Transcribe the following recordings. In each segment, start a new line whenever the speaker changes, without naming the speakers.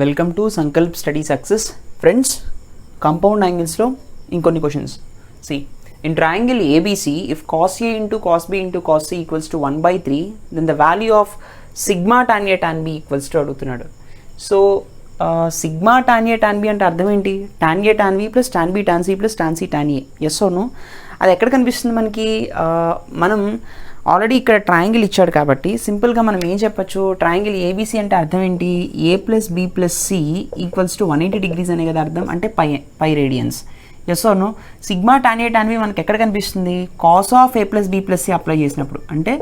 Welcome to Sankalp study success. Friends, compound యాంగిల్స్లో ఇంకొన్ని questions. C in triangle ABC if cos A into cos B into cos C equals to 1/3 then the value of sigma tan A tan B equals to అడుగుతున్నాడు. So sigma tan A tan B అంటే అర్థం ఏంటి? Tan A tan B plus tan B tan C plus tan C tan A. Yes or no? అది ఎక్కడ కనిపిస్తుంది మనకి? మనం already ఇక్కడ ట్రయాంగిల్ ఇచ్చాడు కాబట్టి సింపుల్గా మనం ఏం చెప్పచ్చు, ట్రయాంగిల్ ఏబీసీ అంటే అర్థం ఏంటి? A plus B plus C equals to 180 degrees అనే కదా అర్థం, అంటే pi radians. Yes or no? Sigma tan A tan B మనకి ఎక్కడ కనిపిస్తుంది? Cos of A plus B plus C apply చేసినప్పుడు, అంటే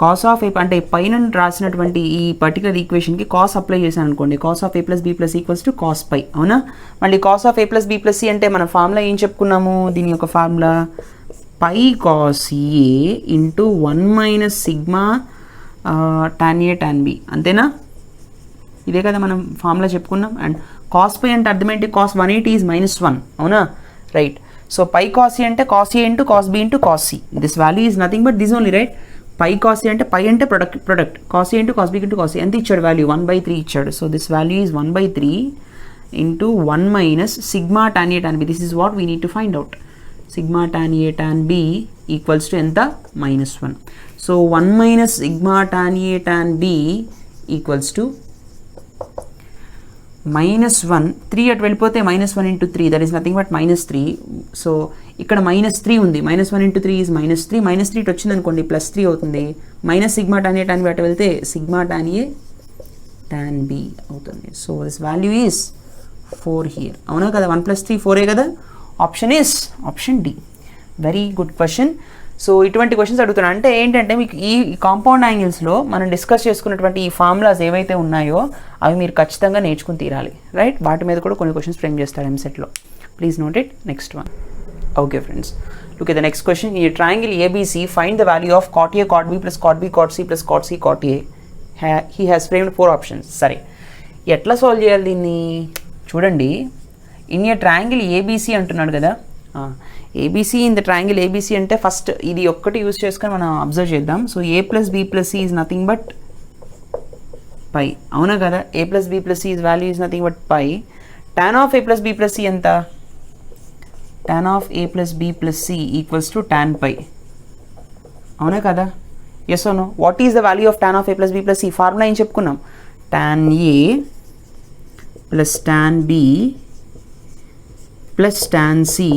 కాస్ ఆఫ్ ఏ అంటే పైన రాసినటువంటి ఈ పర్టికులర్ ఈక్వేషన్కి కాస్ అప్లై చేశాను అనుకోండి, cos of A plus B plus equals to cos pi. అవునా? మళ్ళీ cos of A plus B plus C అంటే మన ఫార్ములా ఏం చెప్పుకున్నాము? దీని యొక్క formula pi cos A into 1 minus sigma tan A tan B. అంతేనా? ఇదే కదా మనం ఫార్ములా చెప్పుకున్నాం. అండ్ కాస్ పై అంటే అర్థం ఏంటి? Cos 180 is -1. అవునా? Right. So pi cos A అంటే cos A into cos B into cos C. This value is nothing but this only, right? Pi cos A అంటే పై అంటే product cos A into cos B into cos C. ఎంత ఇచ్చాడు value? 1/3 ఇచ్చాడు. So this value is 1/3 into 1 minus sigma tan A tan B. This is what we need to find out. Sigma tan A tan B equals to ఎంత? -1. So 1 minus sigma tan A tan B equals to -1. 3 అటు వెళ్ళిపోతే -1 into 3, that is nothing but -3. So ఇక్కడ -3 ఉంది. -1 into 3 is -3. -3 ఇటు వచ్చింది అనుకోండి, +3 అవుతుంది. Minus sigma tan A tan B అటు వెళ్తే sigma tan A tan B అవుతుంది. So this value is 4 here. అవునా కదా? 1 + 3 4 కదా? Option is option D. Very good question. So ఇటువంటి క్వశ్చన్స్ అడుగుతున్నాను. అంటే ఏంటంటే మీకు ఈ కాంపౌండ్ యాంగిల్స్లో మనం డిస్కస్ చేసుకున్నటువంటి ఈ ఫార్ములాస్ ఏవైతే ఉన్నాయో అవి మీరు ఖచ్చితంగా నేర్చుకుని తీరాలి, రైట్? వాటి మీద కూడా కొన్ని క్వశ్చన్స్ ఫ్రేమ్ చేస్తాడు ఎంసెట్లో. Please note it. Next one. Okay friends, look at the next question. ఈ triangle ABC find the value of cot A cot B plus cot B cot C plus cot C cot A. He has framed 4 options. సరే, ఎట్లా solve చేయాలి దీన్ని? చూడండి, in a triangle ABC అంటున్నాడు కదా. ABC in the triangle ABC అంటే first ఇది ఒక్కటి యూజ్ చేసుకొని మనం అబ్జర్వ్ చేద్దాం. So A plus B plus C is nothing but pi. అవునా కదా? A plus B plus C is value is nothing but pi. Tan of A plus B plus C ఎంత? Tan of A plus B plus C equals to tan pi. అవునా కదా? Yes or no? What is the value of tan of A plus B plus C? Formula ఏం చెప్పుకున్నాం? Tan A plus tan B plus tan C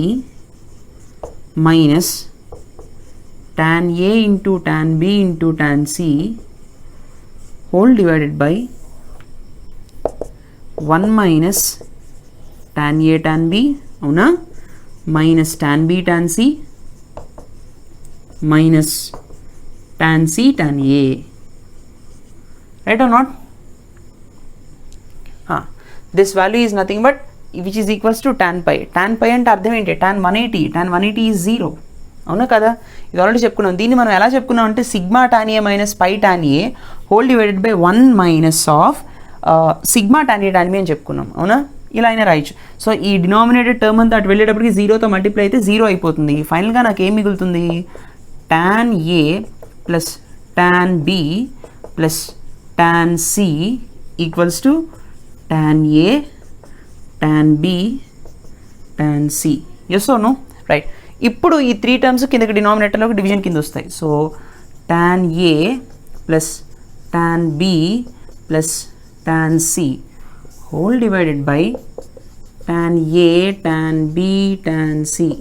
minus tan A into tan B into tan C whole divided by 1 minus tan A tan B, అవునా? minus tan B tan C minus tan C tan A, right or not? This value is nothing but which is equals to tan pi. tan pi అంటే అర్థం ఏంటి? tan 180 is 0. అవునా కదా? ఇది already చెప్పుకున్నాం. దీన్ని మనం ఎలా చెప్పుకున్నాం అంటే sigma tan A minus pi tan A whole divided by 1 minus of sigma tan A tan B అని చెప్పుకున్నాం. అవునా? ఇలా అయినా రాయొచ్చు. సో ఈ డినామినేటెడ్ టర్మ్ అంతా అటు వెళ్ళేటప్పటికి 0తో మల్టిప్లై అయితే 0 అయిపోతుంది. ఫైనల్గా నాకు ఏం మిగులుతుంది? Tan A plus tan B plus tan C equals to tan A tan B tan C. Yes or no? Right. ఇప్పుడు ఈ 3 టర్మ్స్ కిందకి డినామినేటర్లోకి డివిజన్ కింద వస్తాయి. So tan A plus tan B plus tan C whole divided by tan A tan B tan C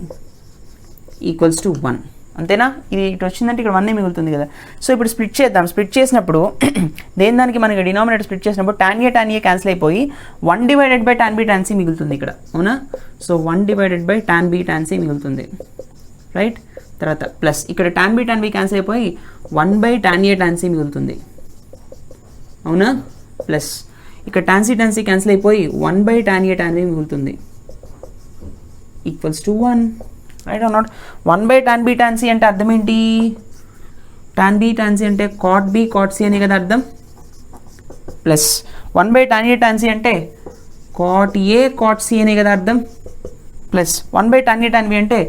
equals to 1. అంతేనా? ఇది ఇటు వచ్చిందంటే ఇక్కడ 1 మిగులుతుంది కదా. సో ఇప్పుడు స్ప్లిట్ చేద్దాం. స్ప్లిట్ చేసినప్పుడు దానికి మనకి డినామినేటర్ స్ప్లిట్ చేసినప్పుడు tan A క్యాన్సిల్ అయిపోయి 1 divided by tan B tan C మిగులుతుంది ఇక్కడ. అవునా? So 1 divided by tan B tan C మిగులుతుంది, రైట్? తర్వాత ప్లస్ ఇక్కడ tan B tan B cancel అయిపోయి 1 by tan A tan C మిగులుతుంది. అవునా? ప్లస్ ఇక్కడ tan C tan C cancel అయిపోయి 1 by tan A tan B మిగులుతుంది, equals to 1. Right are not? 1 by tan B tan C అంటే అర్థం ఏంటి? tan B tan C అంటే cot B cot C అని కదా అర్థం. Plus 1 by tan A tan C అంటే cot A cot C అని కదా అర్థం. Plus 1 by tan A tan B అంటే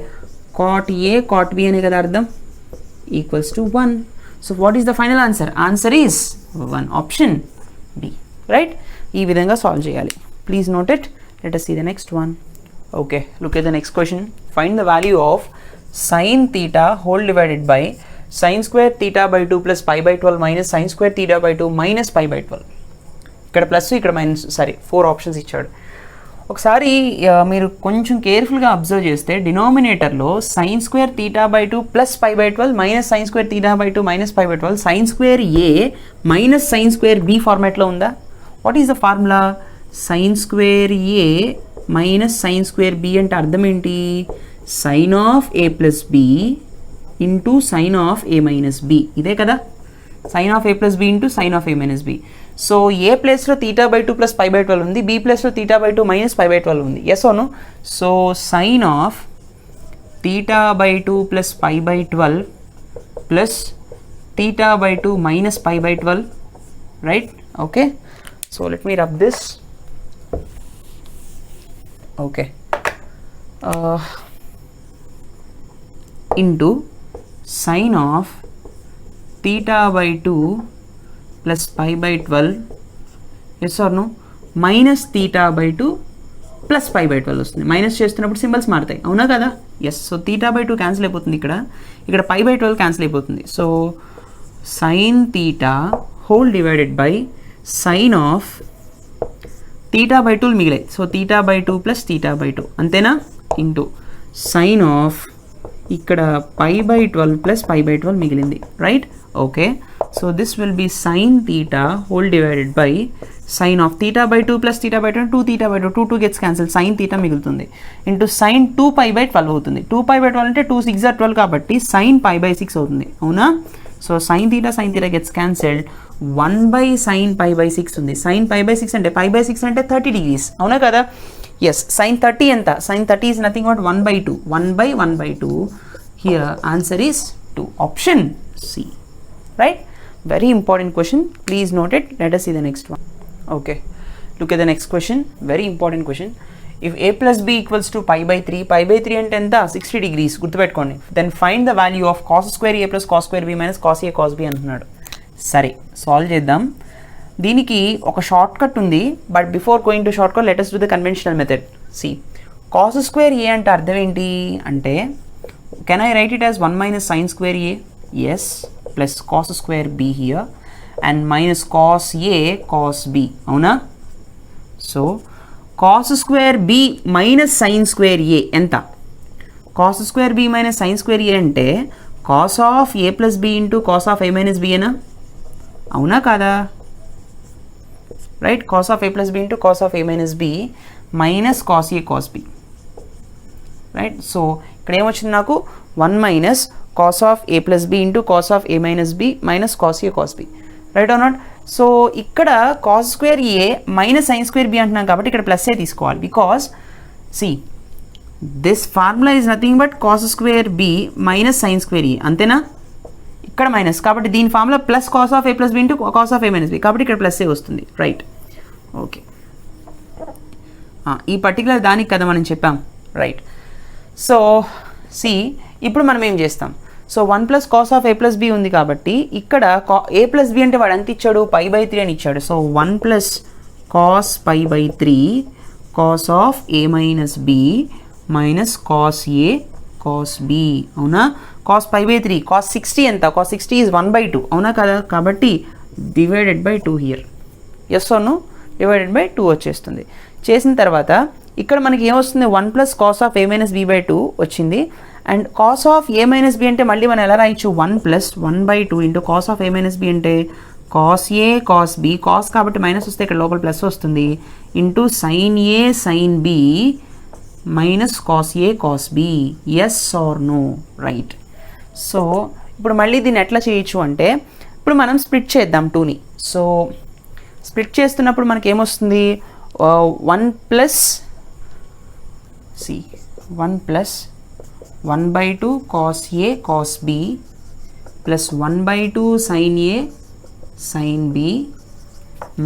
cot A cot B అని కదా అర్థం, equals to 1. So what is the final answer? Answer is 1, option B, right? ఈ విధంగా సాల్వ్ చేయాలి. Please note it. Let us see the next one. Okay, look at the next question. Find the value of sin theta whole divided by sin square theta by 2 plus pi by 12 minus sin square theta by 2 minus pi by 12. ఇక్కడ plus ఇక్కడ minus, sorry 4 options ఇచ్చాడు. ఒకసారి మీరు కొంచెం కేర్ఫుల్గా observe చేస్తే డినామినేటర్లో sine square theta by 2 plus pi by 12 minus sine square theta by 2 minus pi by 12 sine square A minus sine square B ఫార్మాట్లో ఉందా? What is the formula? Sine square A minus sine square B అంటే అర్థం ఏంటి? Sine of A plus B into sine of A minus B, ఇదే కదా. Sine of A plus B into sine of A minus B. So A ప్లేస్లో theta by 2 plus pi by 12 ఉంది, B ప్లేస్లో theta by 2 minus pi by 12 ఉంది. Yes or no? So sine of theta by 2 plus pi by 12 plus theta by 2 minus pi by 12, right? Okay, so let me rub this. Okay, into sine of theta by 2 plus pi by 12, yes or no, minus theta by 2 plus pi by 12 వస్తుంది. Minus చేస్తున్నప్పుడు symbols మారుతాయి, అవునా కదా? Yes. So theta by 2 cancel అయిపోతుంది, ఇక్కడ pi by 12 cancel అయిపోతుంది. So sine theta whole divided by sine of theta by 2 మిగిలాయి. So theta by 2 plus theta by 2 అంతేనా, ఇంటూ సైన్ ఆఫ్ ఇక్కడ pi by 12 plus pi by 12 మిగిలింది, right? Okay, so this will be sine theta whole divided by sine of theta by 2 plus theta by 2 2 theta by 2 2 2 gets cancel, sine theta మిగులుతుంది, into sine 2 pi by 12 అవుతుంది. 2 పై by 12 అంటే 2 6 12 కాబట్టి sign pi by 6 అవుతుంది, అవునా? So sine theta gets cancelled, 1 by sine pi by 6 ఉంది. Sign pi by 6 అంటే పై by 6 అంటే 30 degrees, అవునా కదా? ఎస్. సైన్ 30 ఎంత? Sine 30 is nothing but 1 by 2. 1 by 1 by 2. Here answer is 2. Option C. Right? Very important question. Please note it. Let us see the next one. Okay. Look at the next question. Very important question. If a plus b equals to pi by 3 అంటే ఎంత? 60 degrees. గుర్తుపెట్టుకోండి. Then find the value of cos square a plus cos square b minus cos a cos b అంటున్నాడు. సరే, solve చేద్దాం. దీనికి ఒక short cut ఉంది, but before going to short cut let us do the conventional method. See, cos square a అంటే అర్థం ఏంటి అంటే, can I write it as 1 minus sin square a? Yes, plus cos square b here and minus cos a cos b, అవునా? So cos square b minus sin square a ఎంత? cos square b minus sin square a అంటే cos of a plus b into cos of a minus b ఏనా? అవునా కాదా? Right, cos of a plus b into cos of a minus b minus cos a cos b, right? So ఇక్కడ ఏమొచ్చింది నాకు? 1 minus cos of a plus b into cos of a minus b minus cos a cos b, right are not? So ఇక్కడ cos square a minus sin square b అంటున్నాం కాబట్టి ఇక్కడ plus ఏ తీసుకోవాలి, because see this formula is nothing but cos square b minus sin square a, అంతేనా? ఇక్కడ minus కాబట్టి దీని formula plus cos of a plus b into cos of a minus b కాబట్టి ఇక్కడ ప్లస్ ఏ వస్తుంది, రైట్? ఓకే, ఈ particular దానికి కదా మనం చెప్పాం, రైట్? సో సి ఇప్పుడు మనం ఏం చేస్తాం? So 1 plus cos of a plus b ఉంది కాబట్టి ఇక్కడ a plus b అంటే వాడు ఎంత ఇచ్చాడు? పై బై 3 అని ఇచ్చాడు. So 1 plus cos pi by 3 cos of a minus b minus cos a cos b, అవునా? cos పై బై 3 cos 60 ఎంత? cos 60 is 1 by 2, అవునా కదా? కాబట్టి divided by 2 here, yes or no? Divided by 2 వచ్చేస్తుంది. చేసిన తర్వాత ఇక్కడ మనకి ఏమొస్తుంది? 1 plus cos of a minus b by 2 వచ్చింది. And cos of a minus b అంటే మళ్ళీ మనం ఎలా రాయొచ్చు? 1 plus 1 by 2 into cos of a minus b అంటే cos a cos b, cos కాబట్టి మైనస్ వస్తే ఇక్కడ లోపల ప్లస్ వస్తుంది, into sin a sin b minus cos a cos b. Yes or no? Right. So ఇప్పుడు మళ్ళీ దీన్ని ఎట్లా చేయొచ్చు అంటే, ఇప్పుడు మనం స్ప్లిట్ చేద్దాం 2ని. సో స్ప్లిట్ చేస్తున్నప్పుడు మనకి ఏమొస్తుంది? 1 plus 1 plus 1 by 2 cos a cos b plus 1 by 2 sin a sin b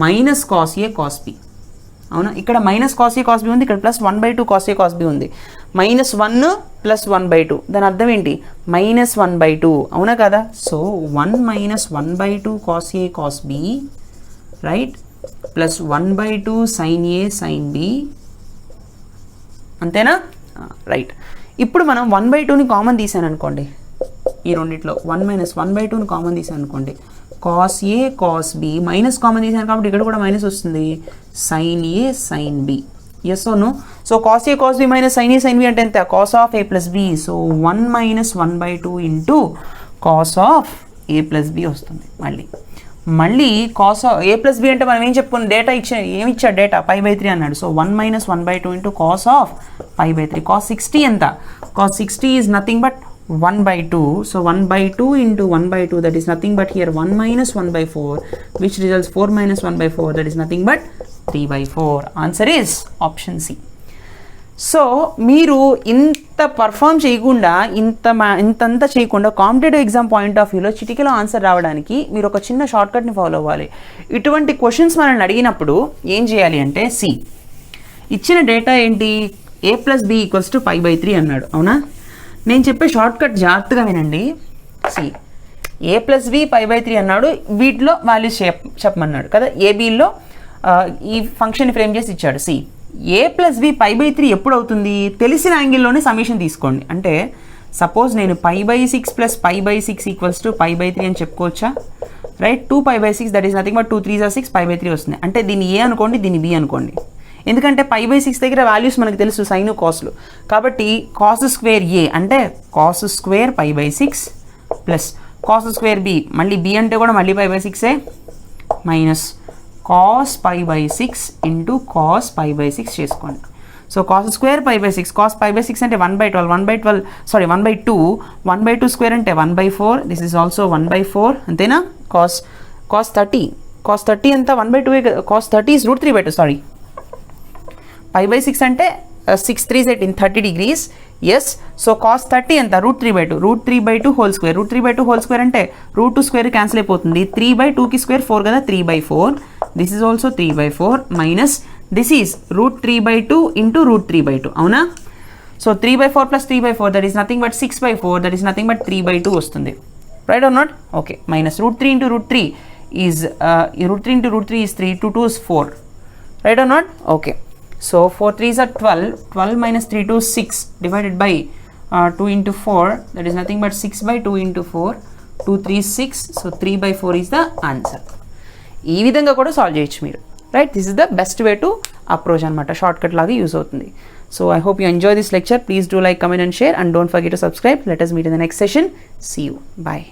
minus cos a cos b, అవునా? ఇక్కడ minus cos a cos b ఉంది, ఇక్కడ plus 1 by 2 cos a cos b ఉంది. Minus 1 plus 1 by 2 దాని అర్థం ఏంటి? Minus 1 by 2, అవునా కదా? So 1 minus 1 by 2 cos a cos b, right? Plus 1/2 sin A sin B, అంతేనా? రైట్. ఇప్పుడు మనం 1/2ని కామన్ తీసాను అనుకోండి, ఈ రెండిట్లో 1 మైనస్ 1/2ని కామన్ తీసాను అనుకోండి, cos A cos B minus common తీసాను కాబట్టి ఇక్కడ కూడా మైనస్ వస్తుంది, sin A sin B. yes or no? So cos A cos B minus sin A sin B అంటే ఎంత? cos of A plus B. So 1 minus 1/2 into cos of A plus B వస్తుంది. మళ్ళీ cos of A plus B అంటే మనం ఏం చెప్పుకున్నాం, data ఏమి ఇచ్చాడు, డేటా π/3 అన్నాడు. So 1 minus 1/2 into cos of π/3. cos 60 ఎంత? cos 60 is nothing but 1/2. So 1/2 into 1/2, that is nothing but here 1 minus 1/4, which results 4 minus 1/4, that is nothing but 3/4. Answer is option C. So మీరు ఇంత perform చేయకుండా, ఇంతంతా చేయకుండా competitive exam point of వ్యూలో చిటికలో answer రావడానికి మీరు ఒక చిన్న షార్ట్కట్ని ఫాలో అవ్వాలి. ఇటువంటి క్వశ్చన్స్ మనల్ని అడిగినప్పుడు ఏం చేయాలి అంటే, సి ఇచ్చిన డేటా ఏంటి, A plus B equals to π/3 అన్నాడు, అవునా? నేను చెప్పే షార్ట్కట్ జాగ్రత్తగా వినండి. సి A plus B π/3 అన్నాడు, వీటిలో వాల్యూస్ చెప్పమన్నాడు కదా, ఏబీలో ఈ ఫంక్షన్ ఫ్రేమ్ చేసి ఇచ్చాడు. సి A plus B π/3 ఎప్పుడు అవుతుంది, తెలిసిన యాంగిల్లోనే సమ్మేషన్ తీసుకోండి. అంటే సపోజ్ నేను π/6 ప్లస్ π/6 ఈక్వల్స్ టు π/3 అని చెప్పుకోవచ్చా? Right. 2π/6 that is nothing but 2 3 are 6, π/3 వస్తుంది. అంటే దీన్ని A అనుకోండి, దీన్ని B అనుకోండి. ఎందుకంటే π/6 దగ్గర వాల్యూస్ మనకు తెలుసు, సైన్ కాస్లు. కాబట్టి కాస్ స్క్వేర్ A అంటే cos square π/6 plus cos square B, మళ్ళీ B అంటే కూడా మళ్ళీ π/6 మైనస్ cos π/6 ఇంటూ cos π/6 చేసుకోండి. సో cos స్క్వేర్ π/6, cos π/6 అంటే 1/12, 1/2, 1/2 స్క్వేర్ అంటే 1/4, దిస్ ఈజ్ ఆల్సో 1/4, అంతేనా? cos 30 ఎంత? 1/2, cos 30 is √3/2, సారీ, π/6 అంటే 6 3s 18, 30 degrees. Yes. So cos 30 ఎంత? √3/2 హోల్ స్క్వేర్. √3/2 హోల్ స్క్వేర్ అంటే √2 స్క్వేర్ క్యాన్సిల్ అయిపోతుంది, 3/2కి స్క్వేర్ 4 కదా, 3/4. This is also 3/4 minus this is √3/2 into √3/2, అవునా? So 3/4 plus 3/4, that is nothing but 6/4, that is nothing but 3/2 వస్తుంది. Right are not? Okay. Minus √3 into √3 is √3 into √3 is 3, 2 2 is 4. Right are not? Okay. So 4 3s are 12, 12 minus 3 2 6 divided by 2 into 4, that is nothing but 6/2 into 4, 2 3 6, so 3/4 is the answer. ఈ విధంగా కూడా solve చేయొచ్చు మీరు. Right. This is the best way to approach అనమాట, short cut లాగా use అవుతుంది. So I hope you enjoy this lecture. Please do like, comment and share, and don't forget to subscribe. Let us meet in the next session. See you. Bye.